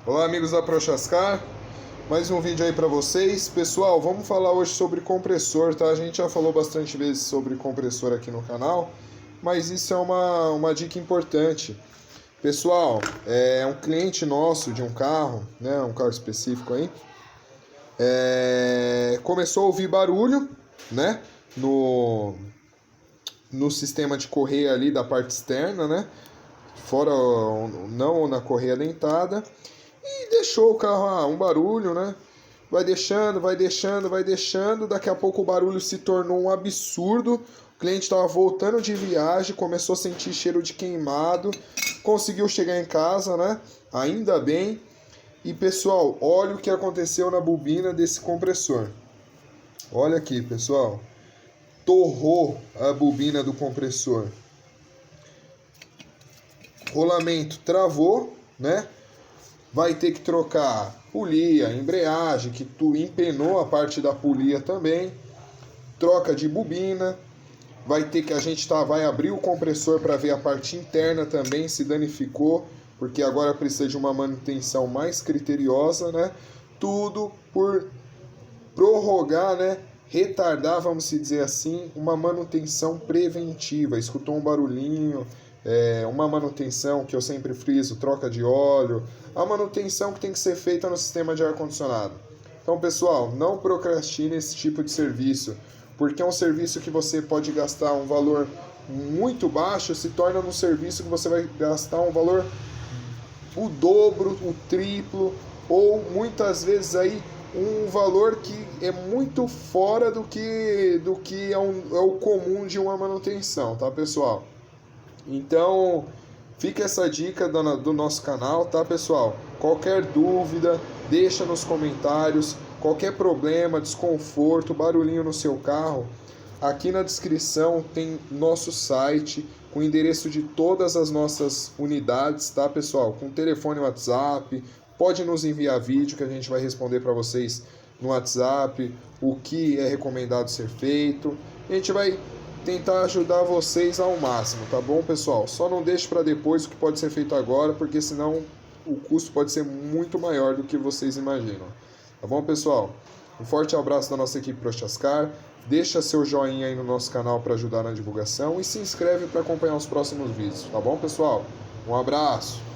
Olá, amigos da Prochascar, mais um vídeo aí para vocês. Pessoal, vamos falar hoje sobre compressor, tá? A gente já falou bastante vezes sobre compressor aqui no canal, mas isso é uma dica importante. Pessoal, é um cliente nosso de um carro, né? Um carro específico aí, começou a ouvir barulho, né? No sistema de correia ali da parte externa, né? Fora, não na correia dentada. E deixou o carro, um barulho, né? Vai deixando, vai deixando, vai deixando. Daqui a pouco o barulho se tornou um absurdo. O cliente estava voltando de viagem, começou a sentir cheiro de queimado. Conseguiu chegar em casa, né? Ainda bem. E pessoal, olha o que aconteceu na bobina desse compressor. Olha aqui, pessoal. Torrou a bobina do compressor. Rolamento travou, né? Vai ter que trocar polia, embreagem, que tu empenou a parte da polia também. Troca de bobina. Vai ter que vai abrir o compressor para ver a parte interna também se danificou, porque agora precisa de uma manutenção mais criteriosa, né? Tudo por prorrogar, né? Retardar, vamos dizer assim, uma manutenção preventiva. Escutou um barulhinho, uma manutenção que eu sempre friso, troca de óleo, a manutenção que tem que ser feita no sistema de ar-condicionado. Então, pessoal, não procrastine esse tipo de serviço, porque é um serviço que você pode gastar um valor muito baixo, se torna um serviço que você vai gastar um valor o dobro, o triplo, ou muitas vezes aí um valor que é muito fora do que é o comum de uma manutenção, tá, pessoal? Então, fica essa dica do nosso canal, tá, pessoal? Qualquer dúvida, deixa nos comentários. Qualquer problema, desconforto, barulhinho no seu carro, aqui na descrição tem nosso site com o endereço de todas as nossas unidades, tá, pessoal? Com telefone e WhatsApp. Pode nos enviar vídeo que a gente vai responder para vocês no WhatsApp o que é recomendado ser feito. A gente vai tentar ajudar vocês ao máximo, tá bom, pessoal? Só não deixe para depois o que pode ser feito agora, porque senão o custo pode ser muito maior do que vocês imaginam. Tá bom, pessoal? Um forte abraço da nossa equipe Prochascar. Deixa seu joinha aí no nosso canal para ajudar na divulgação e se inscreve para acompanhar os próximos vídeos. Tá bom, pessoal? Um abraço!